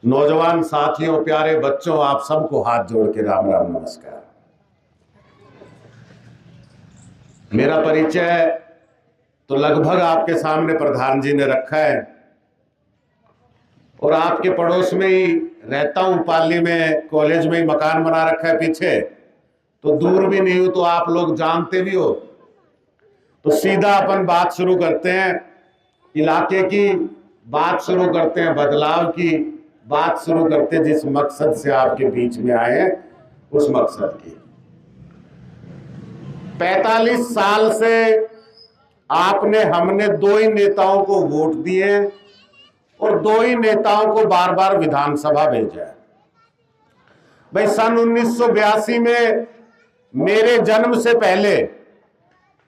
नौजवान साथियों, प्यारे बच्चों, आप सबको हाथ जोड़ के राम राम नमस्कार। मेरा परिचय तो लगभग आपके सामने प्रधान जी ने रखा है और आपके पड़ोस में ही रहता हूं। पाली में कॉलेज में ही मकान बना रखा है पीछे, तो दूर भी नहीं हो, तो आप लोग जानते भी हो। तो सीधा अपन बात शुरू करते हैं, इलाके की बात शुरू करते हैं, बदलाव की बात शुरू करते हैं, जिस मकसद से आपके बीच में आए हैं उस मकसद की। 45 साल से हमने दो ही नेताओं को वोट दिए और दो ही नेताओं को बार बार विधानसभा भेजा है। भाई, सन 1982 में मेरे जन्म से पहले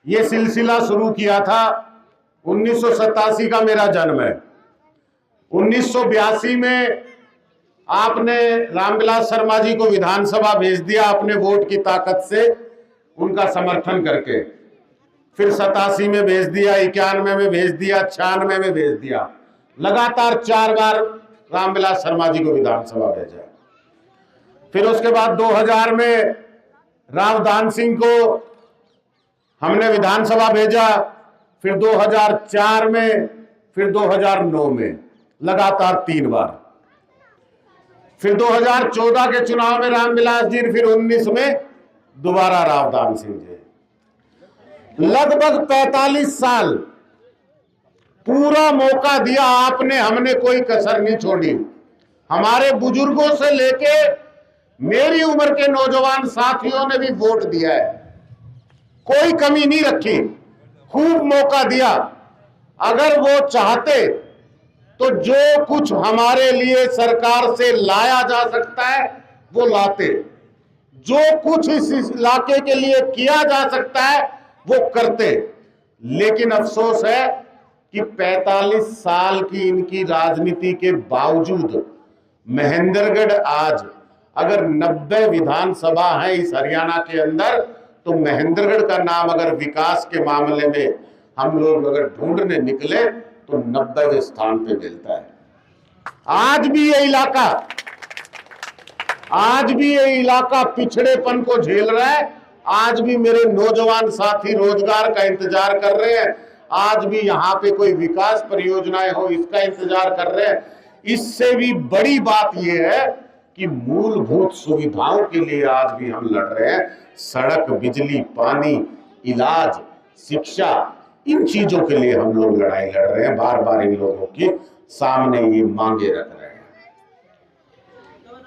ये सिलसिला शुरू किया था। 1987 का मेरा जन्म है। 1982 में आपने रामविलास शर्मा जी को विधानसभा भेज दिया अपने वोट की ताकत से, उनका समर्थन करके। फिर 87 में भेज दिया, 91 में भेज दिया, 96 में भेज दिया। लगातार 4 बार रामविलास शर्मा जी को विधानसभा भेजा। फिर उसके बाद 2000 में रावदान सिंह को हमने विधानसभा भेजा। फिर 2004 में, फिर 2009 में, लगातार 3 बार। फिर 2014 के चुनाव में रामविलास जी, फिर 19 में दोबारा रावदान सिंह जी। लगभग 45 साल पूरा मौका दिया आपने, हमने कोई कसर नहीं छोड़ी। हमारे बुजुर्गों से लेके मेरी उम्र के नौजवान साथियों ने भी वोट दिया है, कोई कमी नहीं रखी, खूब मौका दिया। अगर वो चाहते तो जो कुछ हमारे लिए सरकार से लाया जा सकता है वो लाते, जो कुछ इस इलाके के लिए किया जा सकता है वो करते। लेकिन अफसोस है कि 45 साल की इनकी राजनीति के बावजूद महेंद्रगढ़ आज अगर 90 विधानसभा है इस हरियाणा के अंदर, तो महेंद्रगढ़ का नाम अगर विकास के मामले में हम लोग अगर ढूंढने निकले तो 90वें स्थान पे मिलता है। आज भी ये इलाका पिछड़ेपन को झेल रहा है। आज भी मेरे नौजवान साथी रोजगार का इंतजार कर रहे हैं। आज भी यहाँ पे कोई विकास परियोजनाएं हो इसका इंतजार कर रहे हैं। इससे भी बड़ी बात यह है कि मूलभूत सुविधाओं के लिए आज भी हम लड़ रहे हैं। सड़क, बिजली, पानी, इलाज, शिक्षा, इन चीजों के लिए हम लोग लड़ाई लड़ रहे हैं। बार बार इन लोगों के सामने ये मांगे रख रहे हैं।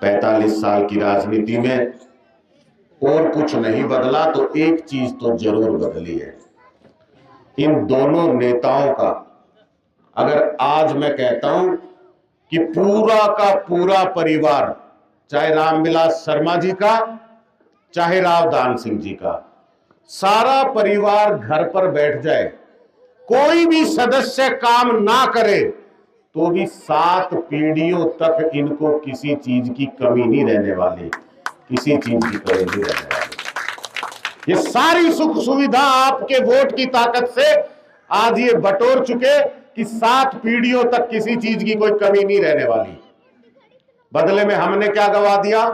45 साल की राजनीति में और कुछ नहीं बदला तो एक चीज तो जरूर बदली है। इन दोनों नेताओं का, अगर आज मैं कहता हूं कि पूरा का पूरा परिवार, चाहे रामविलास शर्मा जी का, चाहे रावदान सिंह जी का, सारा परिवार घर पर बैठ जाए, कोई भी सदस्य काम ना करे, तो भी 7 पीढ़ियों तक इनको किसी चीज की कमी नहीं रहने वाली, किसी चीज की कमी नहीं रहने वाली। ये सारी सुख सुविधा आपके वोट की ताकत से आज ये बटोर चुके कि 7 पीढ़ियों तक किसी चीज की कोई कमी नहीं रहने वाली। बदले में हमने क्या गवा दिया?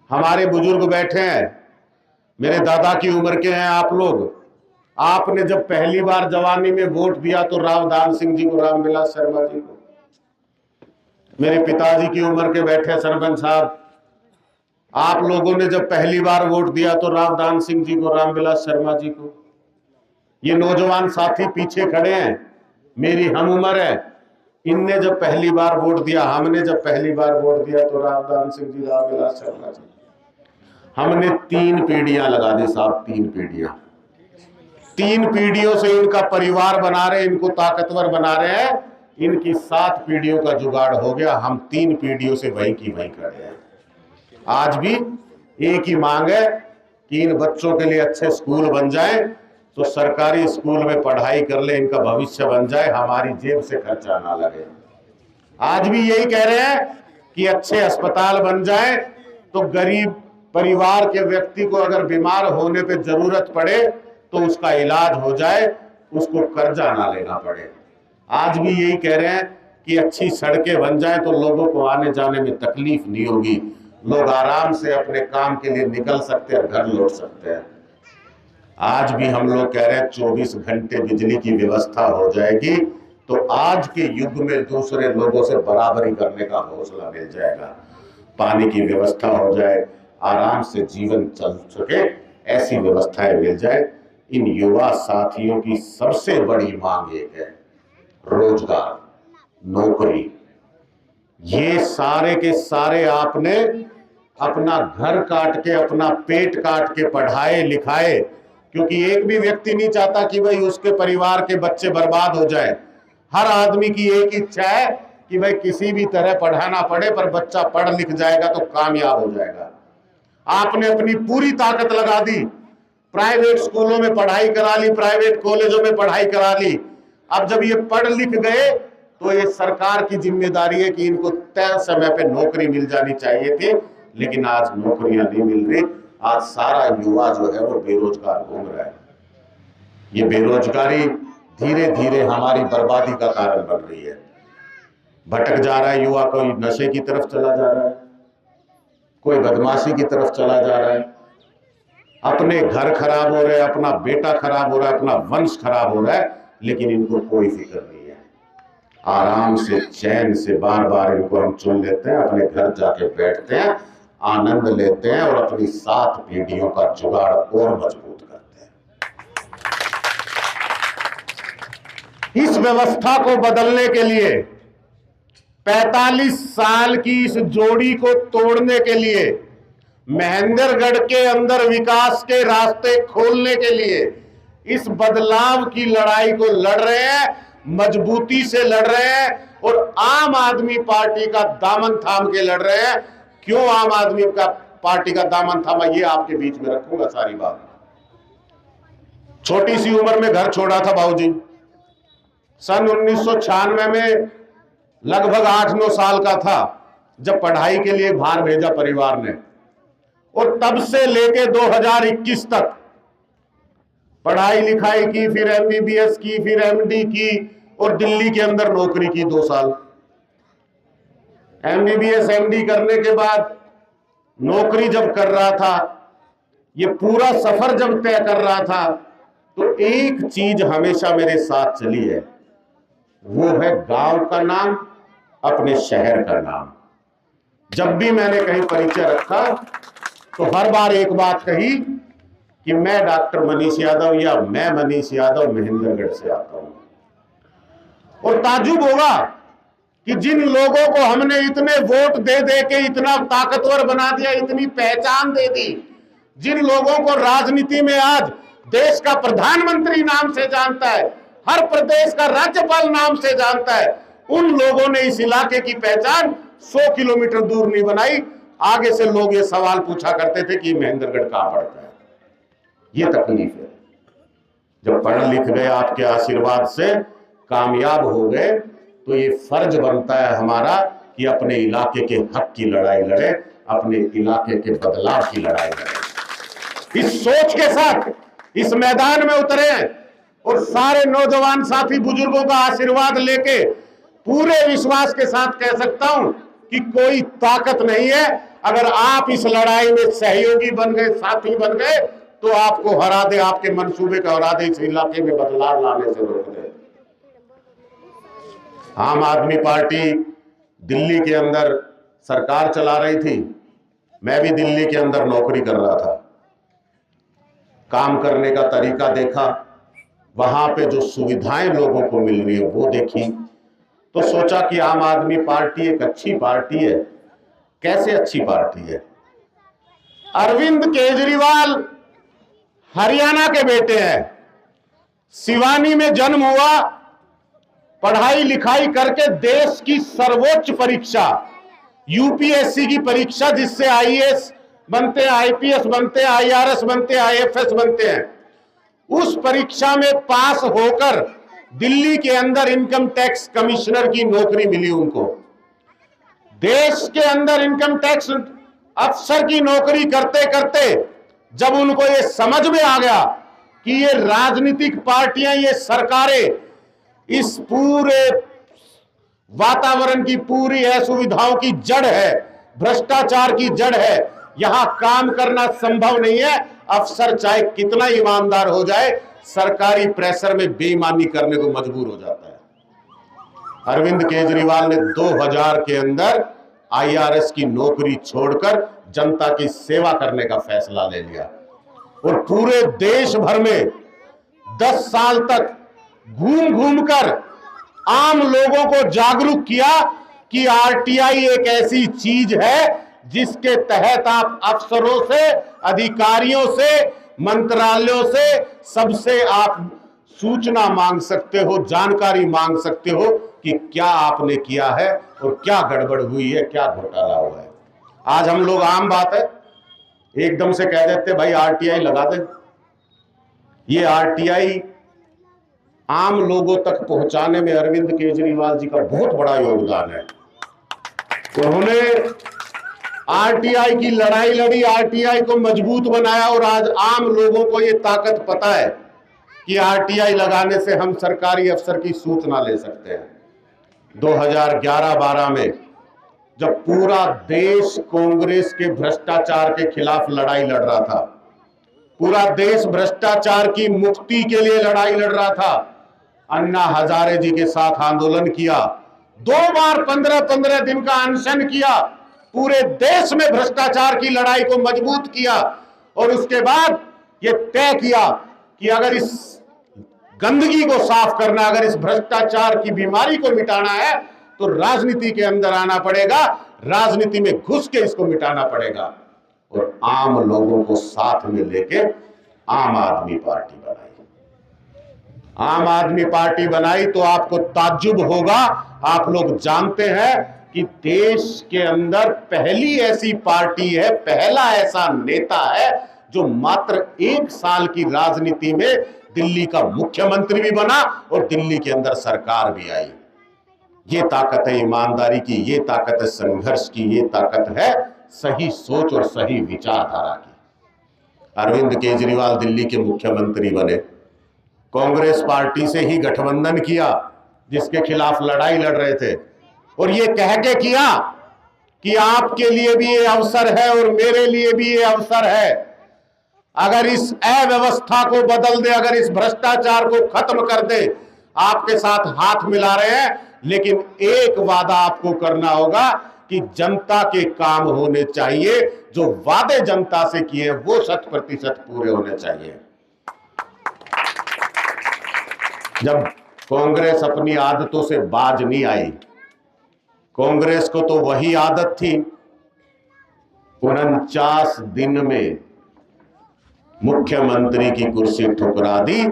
हमारे बुजुर्ग बैठे हैं, मेरे दादा की उम्र के हैं आप लोग। आपने जब पहली बार जवानी में वोट दिया तो रावदान सिंह जी को, रामविलास शर्मा जी को। मेरे पिताजी की उम्र के बैठे सरपंच साहब, आप लोगों ने जब पहली बार वोट दिया तो रावदान सिंह जी को, रामविलास शर्मा जी को। ये नौजवान साथी पीछे खड़े हैं, मेरी हम उम्र है, इनने जब पहली बार वोट दिया, हमने जब पहली बार वोट दिया तो रावदान सिंह जी, रामविलास शर्मा जी। हमने 3 पीढ़ियां लगा दी साहब, 3 पीढ़ियां। 3 पीढ़ियों से इनका परिवार बना रहे, इनको ताकतवर बना रहे हैं। इनकी 7 पीढ़ियों का जुगाड़ हो गया। हम 3 पीढ़ियों से वही की वही कर रहे हैं। आज भी एक ही मांग है कि इन बच्चों के लिए अच्छे स्कूल बन जाए, तो सरकारी स्कूल में पढ़ाई कर ले, इनका भविष्य बन जाए, हमारी जेब से खर्चा ना लगे। आज भी यही कह रहे हैं कि अच्छे अस्पताल बन जाए, तो गरीब परिवार के व्यक्ति को अगर बीमार होने पे जरूरत पड़े तो उसका इलाज हो जाए, उसको कर्जा ना लेना पड़े। आज भी यही कह रहे हैं कि अच्छी सड़कें बन जाएं तो लोगों को आने जाने में तकलीफ नहीं होगी, लोग आराम से अपने काम के लिए निकल सकते हैं, घर लौट सकते हैं। आज भी हम लोग कह रहे हैं 24 घंटे बिजली की व्यवस्था हो जाएगी तो आज के युग में दूसरे लोगों से बराबरी करने का हौसला मिल जाएगा। पानी की व्यवस्था हो जाए, आराम से जीवन चल सके, ऐसी व्यवस्थाएं मिल जाए। इन युवा साथियों की सबसे बड़ी मांग एक है, रोजगार, नौकरी। ये सारे के सारे आपने अपना घर काट के, अपना पेट काट के पढ़ाए लिखाए, क्योंकि एक भी व्यक्ति नहीं चाहता कि भाई उसके परिवार के बच्चे बर्बाद हो जाए। हर आदमी की एक इच्छा है कि भाई किसी भी तरह पढ़ाना पड़े, पर बच्चा पढ़ लिख जाएगा तो कामयाब हो जाएगा। आपने अपनी पूरी ताकत लगा दी, प्राइवेट स्कूलों में पढ़ाई करा ली, प्राइवेट कॉलेजों में पढ़ाई करा ली। अब जब ये पढ़ लिख गए तो ये सरकार की जिम्मेदारी है कि इनको तय समय पे नौकरी मिल जानी चाहिए थी, लेकिन आज नौकरियां नहीं मिल रही। आज सारा युवा जो है वो बेरोजगार घूम रहा है। ये बेरोजगारी धीरे धीरे हमारी बर्बादी का कारण बन रही है। भटक जा रहा है युवा, कोई नशे की तरफ चला जा रहा है, कोई बदमाशी की तरफ चला जा रहा है, अपने घर खराब हो रहे हैं, अपना बेटा खराब हो रहा है, अपना वंश खराब हो रहा है, लेकिन इनको कोई फिक्र नहीं है। आराम से चैन से बार बार इनको हम चुन लेते हैं, अपने घर जाके बैठते हैं, आनंद लेते हैं और अपनी 7 पीढ़ियों का जुगाड़ और मजबूत करते हैं। इस व्यवस्था को बदलने के लिए 45 साल की इस जोड़ी को तोड़ने के लिए, महेंद्रगढ़ के अंदर विकास के रास्ते खोलने के लिए इस बदलाव की लड़ाई को लड़ रहे हैं, मजबूती से लड़ रहे हैं और आम आदमी पार्टी का दामन थाम के लड़ रहे हैं। क्यों आम आदमी का पार्टी का दामन थामा, ये आपके बीच में रखूंगा सारी बात। छोटी सी उम्र में घर छोड़ा था बाबूजी, सन 1996 में लगभग 8-9 साल का था जब पढ़ाई के लिए बाहर भेजा परिवार ने, और तब से लेके 2021 तक पढ़ाई लिखाई की, फिर MBBS की, फिर MD की और दिल्ली के अंदर नौकरी की 2 साल। MBBS MD करने के बाद नौकरी जब कर रहा था, ये पूरा सफर जब तय कर रहा था, तो एक चीज हमेशा मेरे साथ चली है, वो है गांव का नाम, अपने शहर का नाम। जब भी मैंने कहीं परिचय रखा तो हर बार एक बात कही कि मैं डॉक्टर मनीष यादव या मैं मनीष यादव महेंद्रगढ़ से आता हूं। और ताज्जुब होगा कि जिन लोगों को हमने इतने वोट दे दे के इतना ताकतवर बना दिया, इतनी पहचान दे दी, जिन लोगों को राजनीति में आज देश का प्रधानमंत्री नाम से जानता है, हर प्रदेश का राज्यपाल नाम से जानता है, उन लोगों ने इस इलाके की पहचान 100 किलोमीटर दूर नहीं बनाई। आगे से लोग ये सवाल पूछा करते थे कि महेंद्रगढ़ कहां पड़ता है। ये तकलीफ है। जब पढ़ लिख गए, आपके आशीर्वाद से कामयाब हो गए, तो ये फर्ज बनता है हमारा कि अपने इलाके के हक की लड़ाई लड़े, अपने इलाके के बदलाव की लड़ाई लड़े। इस सोच के साथ इस मैदान में उतरे और सारे नौजवान साथी बुजुर्गों का आशीर्वाद लेके पूरे विश्वास के साथ कह सकता हूं कि कोई ताकत नहीं है, अगर आप इस लड़ाई में सहयोगी बन गए, साथी बन गए, तो आपको हरा दे, आपके मंसूबे को हरा दे, इस इलाके में बदलाव लाने से रोक दे। आम आदमी पार्टी दिल्ली के अंदर सरकार चला रही थी, मैं भी दिल्ली के अंदर नौकरी कर रहा था। काम करने का तरीका देखा, वहां पे जो सुविधाएं लोगों को मिल रही है वो देखी, तो सोचा कि आम आदमी पार्टी एक अच्छी पार्टी है। कैसे अच्छी पार्टी है? अरविंद केजरीवाल हरियाणा के बेटे हैं, सिवानी में जन्म हुआ, पढ़ाई लिखाई करके देश की सर्वोच्च परीक्षा यूपीएससी की परीक्षा, जिससे आईएएस बनते हैं, आईपीएस बनते हैं, आईआरएस बनते हैं, आईएफएस बनते हैं, उस परीक्षा में पास होकर दिल्ली के अंदर इनकम टैक्स कमिश्नर की नौकरी मिली उनको। देश के अंदर इनकम टैक्स अफसर की नौकरी करते करते जब उनको ये समझ में आ गया कि ये राजनीतिक पार्टियां, ये सरकारें इस पूरे वातावरण की पूरी असुविधाओं की जड़ है, भ्रष्टाचार की जड़ है। यहां काम करना संभव नहीं है। अफसर चाहे कितना ईमानदार हो जाए, सरकारी प्रेशर में बेईमानी करने को मजबूर हो जाता है। अरविंद केजरीवाल ने 2000 के अंदर IRS की नौकरी छोड़कर जनता की सेवा करने का फैसला ले लिया और पूरे देश भर में 10 साल तक घूम घूम कर आम लोगों को जागरूक किया कि RTI एक ऐसी चीज है जिसके तहत आप अफसरों से, अधिकारियों से, मंत्रालयों से, सबसे आप सूचना मांग सकते हो, जानकारी मांग सकते हो कि क्या आपने किया है और क्या गड़बड़ हुई है, क्या घोटाला हुआ है। आज हम लोग आम बात है एकदम से कह देते भाई RTI लगा दे। ये RTI आम लोगों तक पहुंचाने में अरविंद केजरीवाल जी का बहुत बड़ा योगदान है। उन्होंने RTI की लड़ाई लड़ी, RTI को मजबूत बनाया और आज आम लोगों को ये ताकत पता है कि RTI लगाने से हम सरकारी अफसर की सूचना ले सकते हैं। 2011-12 में जब पूरा देश कांग्रेस के भ्रष्टाचार के खिलाफ लड़ाई लड़ रहा था, पूरा देश भ्रष्टाचार की मुक्ति के लिए लड़ाई लड़ रहा था, अन्ना हजारे जी के साथ आंदोलन किया, 2 बार 15-15 दिन का अनशन किया, पूरे देश में भ्रष्टाचार की लड़ाई को मजबूत किया और उसके बाद यह तय किया कि अगर इस गंदगी को साफ करना, अगर इस भ्रष्टाचार की बीमारी को मिटाना है तो राजनीति के अंदर आना पड़ेगा, राजनीति में घुस के इसको मिटाना पड़ेगा। और आम लोगों को साथ में लेके आम आदमी पार्टी बनाई। आम आदमी पार्टी बनाई तो आपको ताज्जुब होगा, आप लोग जानते हैं कि देश के अंदर पहली ऐसी पार्टी है, पहला ऐसा नेता है जो मात्र 1 साल की राजनीति में दिल्ली का मुख्यमंत्री भी बना और दिल्ली के अंदर सरकार भी आई। ये ताकत है ईमानदारी की, ये ताकत है संघर्ष की, ये ताकत है सही सोच और सही विचारधारा की। अरविंद केजरीवाल दिल्ली के मुख्यमंत्री बने, कांग्रेस पार्टी से ही गठबंधन किया जिसके खिलाफ लड़ाई लड़ रहे थे और ये कह के किया कि आपके लिए भी ये अवसर है और मेरे लिए भी ये अवसर है। अगर इस अव्यवस्था को बदल दे, अगर इस भ्रष्टाचार को खत्म कर दे, आपके साथ हाथ मिला रहे हैं, लेकिन एक वादा आपको करना होगा कि जनता के काम होने चाहिए, जो वादे जनता से किए वो 100% पूरे होने चाहिए। जब कांग्रेस अपनी आदतों से बाज नहीं आई, कांग्रेस को तो वही आदत थी 49 दिन में मुख्यमंत्री की कुर्सी ठुकरा दी,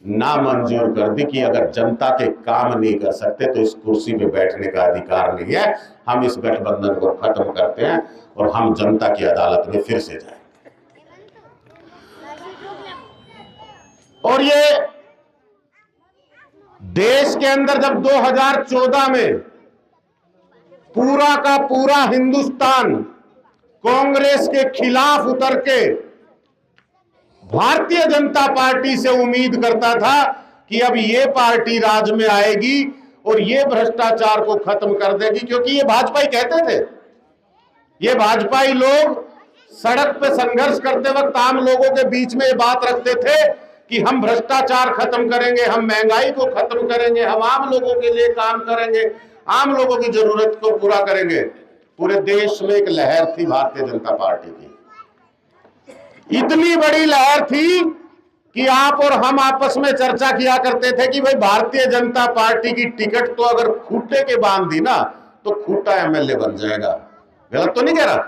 नामंजूर कर दी कि अगर जनता के काम नहीं कर सकते तो इस कुर्सी पे बैठने का अधिकार नहीं है, हम इस गठबंधन को खत्म करते हैं और हम जनता की अदालत में फिर से जाएं। और ये देश के अंदर जब 2014 में पूरा का पूरा हिंदुस्तान कांग्रेस के खिलाफ उतर के भारतीय जनता पार्टी से उम्मीद करता था कि अब ये पार्टी राज में आएगी और ये भ्रष्टाचार को खत्म कर देगी, क्योंकि ये भाजपाई कहते थे, ये भाजपाई लोग सड़क पे संघर्ष करते वक्त आम लोगों के बीच में ये बात रखते थे कि हम भ्रष्टाचार खत्म करेंगे, हम महंगाई को खत्म करेंगे, हम आम लोगों के लिए काम करेंगे, आम लोगों की जरूरत को पूरा करेंगे। पूरे देश में एक लहर थी भारतीय जनता पार्टी की, इतनी बड़ी लहर थी कि आप और हम आपस में चर्चा किया करते थे कि भाई भारतीय जनता पार्टी की टिकट तो अगर खूंटे के बांध दी ना तो खूंटा MLA बन जाएगा। गलत तो नहीं कह रहा?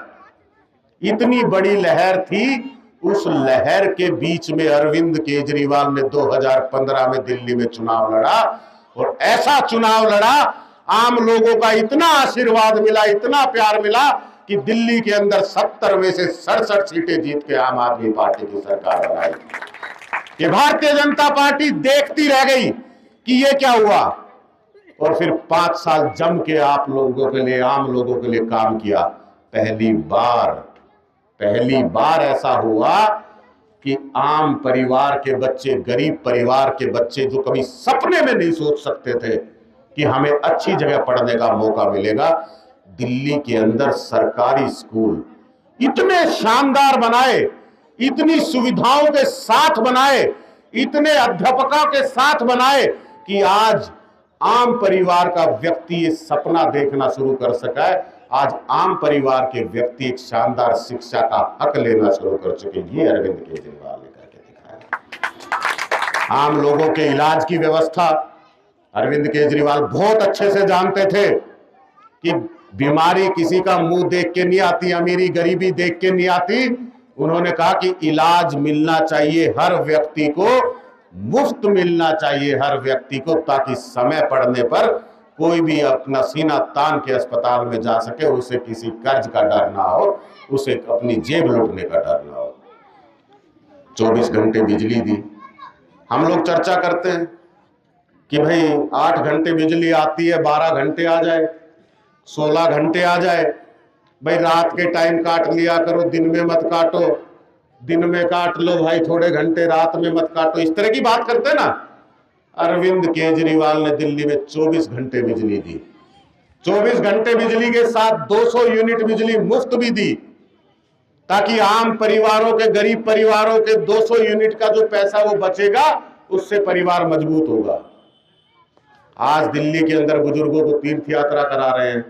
इतनी बड़ी लहर थी। उस लहर के बीच में अरविंद केजरीवाल ने 2015 में दिल्ली में चुनाव लड़ा और ऐसा चुनाव लड़ा, आम लोगों का इतना आशीर्वाद मिला, इतना प्यार मिला कि दिल्ली के अंदर 70 में से 67 सीटें जीत के आम आदमी पार्टी की सरकार बनाई। ये भारतीय जनता पार्टी देखती रह गई कि ये क्या हुआ और फिर 5 साल जम के आप लोगों के लिए, आम लोगों के लिए काम किया। पहली बार ऐसा हुआ कि आम परिवार के बच्चे, गरीब परिवार के बच्चे जो कभी सपने में नहीं सोच सकते थे कि हमें अच्छी जगह पढ़ने का मौका मिलेगा। दिल्ली के अंदर सरकारी स्कूल इतने शानदार बनाए, इतनी सुविधाओं के साथ बनाए, इतने अध्यापकों के साथ बनाए कि आज आम परिवार का व्यक्ति ये सपना देखना शुरू कर सका है। आज आम परिवार के व्यक्ति एक शानदार शिक्षा का हक लेना शुरू कर चुके। ये अरविंद केजरीवाल ने करके दिखाया। आम लोगों के इलाज की व्यवस्था अरविंद केजरीवाल बहुत अच्छे से जानते थे कि बीमारी किसी का मुंह देख के नहीं आती, अमीरी गरीबी देख के नहीं आती। उन्होंने कहा कि इलाज मिलना चाहिए हर व्यक्ति को, मुफ्त मिलना चाहिए हर व्यक्ति को, ताकि समय पड़ने पर कोई भी अपना सीना तान के अस्पताल में जा सके, उसे किसी कर्ज का डर ना हो, उसे अपनी जेब लूटने का डर ना हो। 24 घंटे बिजली दी। हम लोग चर्चा करते हैं कि भाई 8 घंटे बिजली आती है, 12 घंटे आ जाए, 16 घंटे आ जाए। भाई रात के टाइम काट लिया करो, दिन में मत काटो, दिन में काट लो भाई थोड़े घंटे, रात में मत काटो, इस तरह की बात करते ना। अरविंद केजरीवाल ने दिल्ली में 24 घंटे बिजली दी। 24 घंटे बिजली के साथ 200 यूनिट बिजली मुफ्त भी दी, ताकि आम परिवारों के, गरीब परिवारों के 200 यूनिट का जो पैसा वो बचेगा, उससे परिवार मजबूत होगा। आज दिल्ली के अंदर बुजुर्गों को तीर्थ यात्रा करा रहे हैं।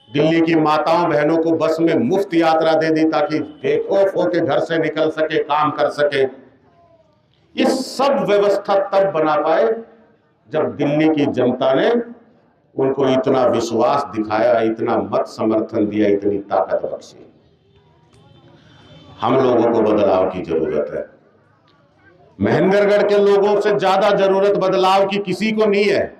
दिल्ली की माताओं बहनों को बस में मुफ्त यात्रा दे दी, ताकि बेखौफ होकर घर से निकल सके, काम कर सके। ये सब व्यवस्था तब बना पाए जब दिल्ली की जनता ने उनको इतना विश्वास दिखाया, इतना मत समर्थन दिया, इतनी ताकत बख्शी। हम लोगों को बदलाव की जरूरत है। महेंद्रगढ़ के लोगों से ज्यादा जरूरत बदलाव की किसी को नहीं है।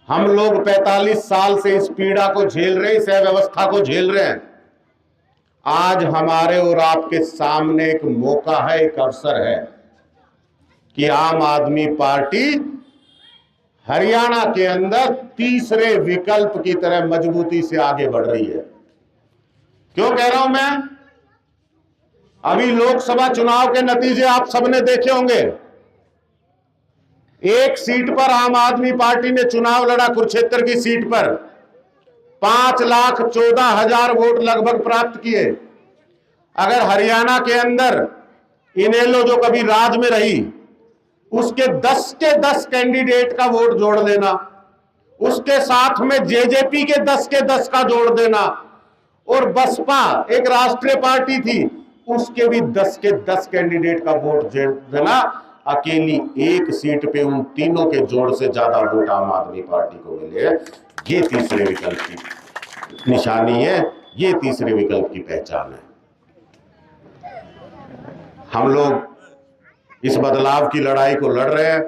हम लोग 45 साल से इस पीड़ा को झेल रहे हैं, इस अव्यवस्था को झेल रहे हैं। आज हमारे और आपके सामने एक मौका है, एक अवसर है कि आम आदमी पार्टी हरियाणा के अंदर तीसरे विकल्प की तरह मजबूती से आगे बढ़ रही है। क्यों कह रहा हूं मैं? अभी लोकसभा चुनाव के नतीजे आप सबने देखे होंगे। एक सीट पर आम आदमी पार्टी ने चुनाव लड़ा, कुरुक्षेत्र की सीट पर 5,14,000 वोट लगभग प्राप्त किए। अगर हरियाणा के अंदर इनेलो जो कभी राज में रही, उसके 10 के 10 कैंडिडेट का वोट जोड़ देना, उसके साथ में जेजेपी के 10 के 10 का जोड़ देना, और बसपा एक राष्ट्रीय पार्टी थी, उसके भी 10 के 10 कैंडिडेट का वोट जोड़ देना, अकेली एक सीट पे उन तीनों के जोड़ से ज्यादा वोट आम आदमी पार्टी को मिले। ये तीसरे विकल्प की निशानी है, ये तीसरे विकल्प की पहचान है। हम लोग इस बदलाव की लड़ाई को लड़ रहे हैं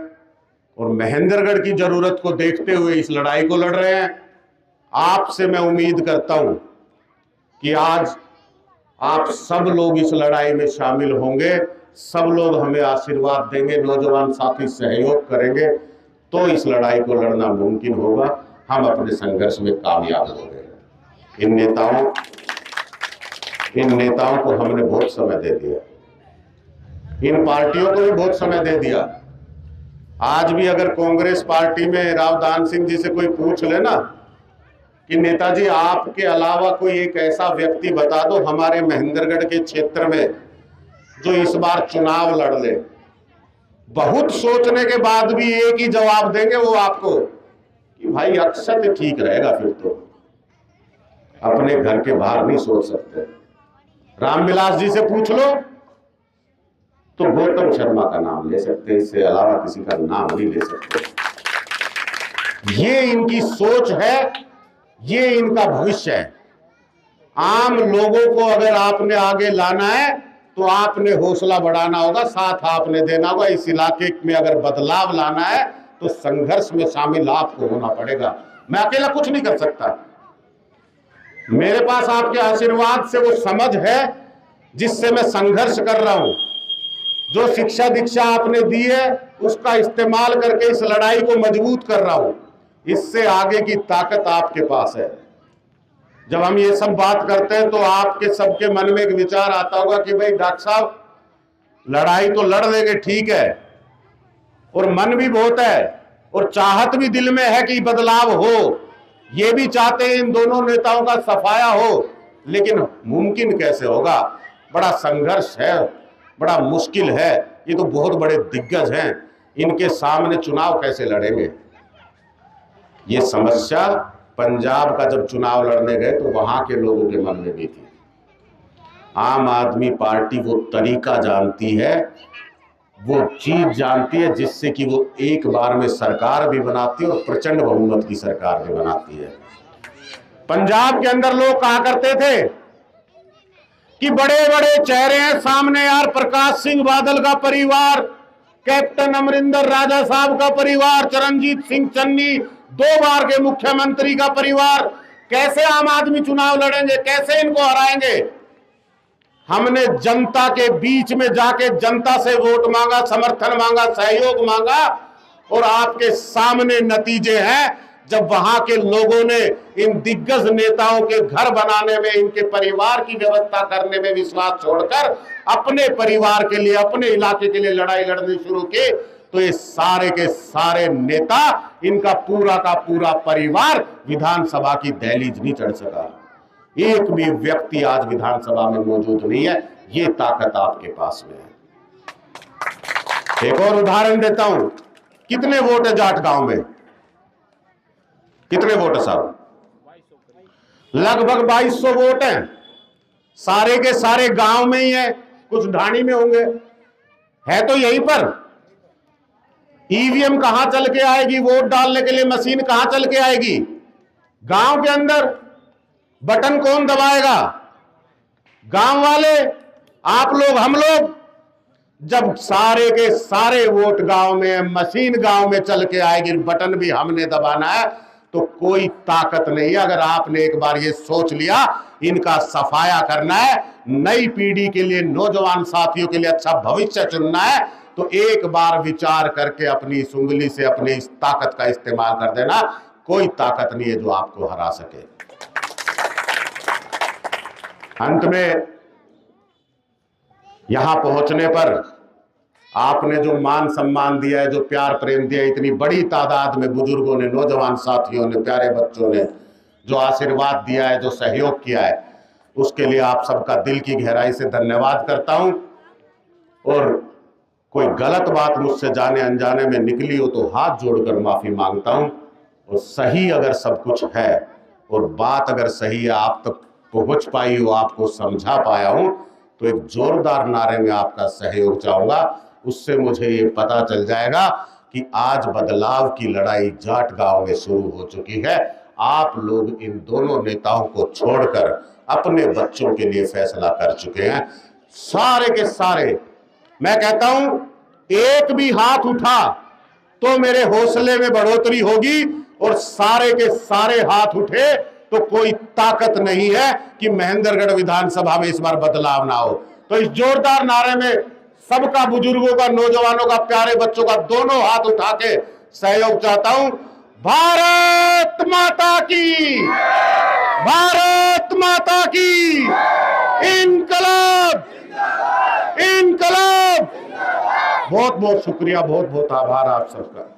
और महेंद्रगढ़ की जरूरत को देखते हुए इस लड़ाई को लड़ रहे हैं। आपसे मैं उम्मीद करता हूं कि आज आप सब लोग इस लड़ाई में शामिल होंगे, सब लोग हमें आशीर्वाद देंगे, नौजवान साथी सहयोग करेंगे, तो इस लड़ाई को लड़ना मुमकिन होगा। हम अपने संघर्ष में कामयाब होंगे। इन नेताओं को हमने बहुत समय दे दिया, इन पार्टियों को भी बहुत समय दे दिया। आज भी अगर कांग्रेस पार्टी में राव दान सिंह जी से कोई पूछ लेना कि नेताजी आपके अलावा कोई एक ऐसा व्यक्ति बता दो हमारे महेंद्रगढ़ के क्षेत्र में जो इस बार चुनाव लड़ ले, बहुत सोचने के बाद भी एक ही जवाब देंगे वो आपको कि भाई अक्षत ठीक रहेगा। फिर तो अपने घर के बाहर नहीं सोच सकते। रामविलास जी से पूछ लो तो गौतम शर्मा का नाम ले सकते, इससे अलावा किसी का नाम नहीं ले सकते। ये इनकी सोच है, ये इनका भविष्य है। आम लोगों को अगर आपने आगे लाना है तो आपने हौसला बढ़ाना होगा, साथ आपने देना होगा। इस इलाके में अगर बदलाव लाना है तो संघर्ष में शामिल आपको होना पड़ेगा। मैं अकेला कुछ नहीं कर सकता। मेरे पास आपके आशीर्वाद से वो समझ है जिससे मैं संघर्ष कर रहा हूं। जो शिक्षा दीक्षा आपने दी है उसका इस्तेमाल करके इस लड़ाई को मजबूत कर रहा हूं। इससे आगे की ताकत आपके पास है। जब हम ये सब बात करते हैं तो आपके सबके मन में एक विचार आता होगा कि भाई डॉक्टर साहब लड़ाई तो लड़ लेंगे, ठीक है, और मन भी बहुत है, और चाहत भी दिल में है कि बदलाव हो, ये भी चाहते हैं इन दोनों नेताओं का सफाया हो, लेकिन मुमकिन कैसे होगा? बड़ा संघर्ष है, बड़ा मुश्किल है। ये तो बहुत बड़े दिग्गज हैं, इनके सामने चुनाव कैसे लड़ेंगे? ये समस्या पंजाब का जब चुनाव लड़ने गए तो वहां के लोगों के मन में भी थी। आम आदमी पार्टी वो तरीका जानती है, वो चीज जानती है जिससे कि वो एक बार में सरकार भी बनाती है और प्रचंड बहुमत की सरकार भी बनाती है। पंजाब के अंदर लोग कहा करते थे कि बड़े बड़े चेहरे हैं सामने यार, प्रकाश सिंह बादल का परिवार, कैप्टन अमरिंदर राजा साहब का परिवार, चरणजीत सिंह चन्नी 2 बार के मुख्यमंत्री का परिवार, कैसे आम आदमी चुनाव लड़ेंगे, कैसे इनको हराएंगे? हमने जनता के बीच में जाके जनता से वोट मांगा, समर्थन मांगा, सहयोग मांगा, और आपके सामने नतीजे हैं। जब वहां के लोगों ने इन दिग्गज नेताओं के घर बनाने में, इनके परिवार की व्यवस्था करने में विश्वास छोड़कर अपने परिवार के लिए, अपने इलाके के लिए लड़ाई लड़नी शुरू की, तो ये सारे के सारे नेता, इनका पूरा का पूरा परिवार विधानसभा की दहलीज नहीं चढ़ सका। एक भी व्यक्ति आज विधानसभा में मौजूद नहीं है। ये ताकत आपके पास में है। एक और उदाहरण देता हूं, कितने वोट है जाट गांव में? कितने वोट है साहब? लगभग 2200 वोट हैं। सारे के सारे गांव में ही है, कुछ ढाणी में होंगे, है तो यहीं पर। ईवीएम कहां चल के आएगी? वोट डालने के लिए मशीन कहां चल के आएगी? गांव के अंदर। बटन कौन दबाएगा? गांव वाले, आप लोग, हम लोग। जब सारे के सारे वोट गांव में, मशीन गांव में चल के आएगी, बटन भी हमने दबाना है, तो कोई ताकत नहीं है। अगर आपने एक बार ये सोच लिया इनका सफाया करना है, नई पीढ़ी के लिए, नौजवान साथियों के लिए अच्छा भविष्य चुनना है, तो एक बार विचार करके अपनी इस उंगली से अपनी इस ताकत का इस्तेमाल कर देना। कोई ताकत नहीं है जो आपको हरा सके। अंत में यहां पहुंचने पर आपने जो मान सम्मान दिया है, जो प्यार प्रेम दिया है, इतनी बड़ी तादाद में बुजुर्गों ने, नौजवान साथियों ने, प्यारे बच्चों ने जो आशीर्वाद दिया है, जो सहयोग किया है, उसके लिए आप सबका दिल की गहराई से धन्यवाद करता हूं। और कोई गलत बात मुझसे जाने अनजाने में निकली हो तो हाथ जोड़कर माफी मांगता हूं। और सही अगर सब कुछ है और बात अगर सही है, आप तक पहुंच पाई हो, आपको समझा पाया हूं, तो एक जोरदार नारे में आपका सहयोग चाहूंगा। उससे मुझे ये पता चल जाएगा कि आज बदलाव की लड़ाई जाट गांव में शुरू हो चुकी है। आप लोग इन दोनों नेताओं को छोड़कर अपने बच्चों के लिए फैसला कर चुके हैं। सारे के सारे, मैं कहता हूं, एक भी हाथ उठा तो मेरे हौसले में बढ़ोतरी होगी, और सारे के सारे हाथ उठे तो कोई ताकत नहीं है कि महेंद्रगढ़ विधानसभा में इस बार बदलाव ना हो। तो इस जोरदार नारे में सबका, बुजुर्गों का, नौजवानों का, प्यारे बच्चों का, दोनों हाथ उठा के सहयोग चाहता हूं। भारत माता की, भारत माता की, इनकलाब, इनकलाब। बहुत बहुत शुक्रिया, बहुत बहुत आभार आप सबका।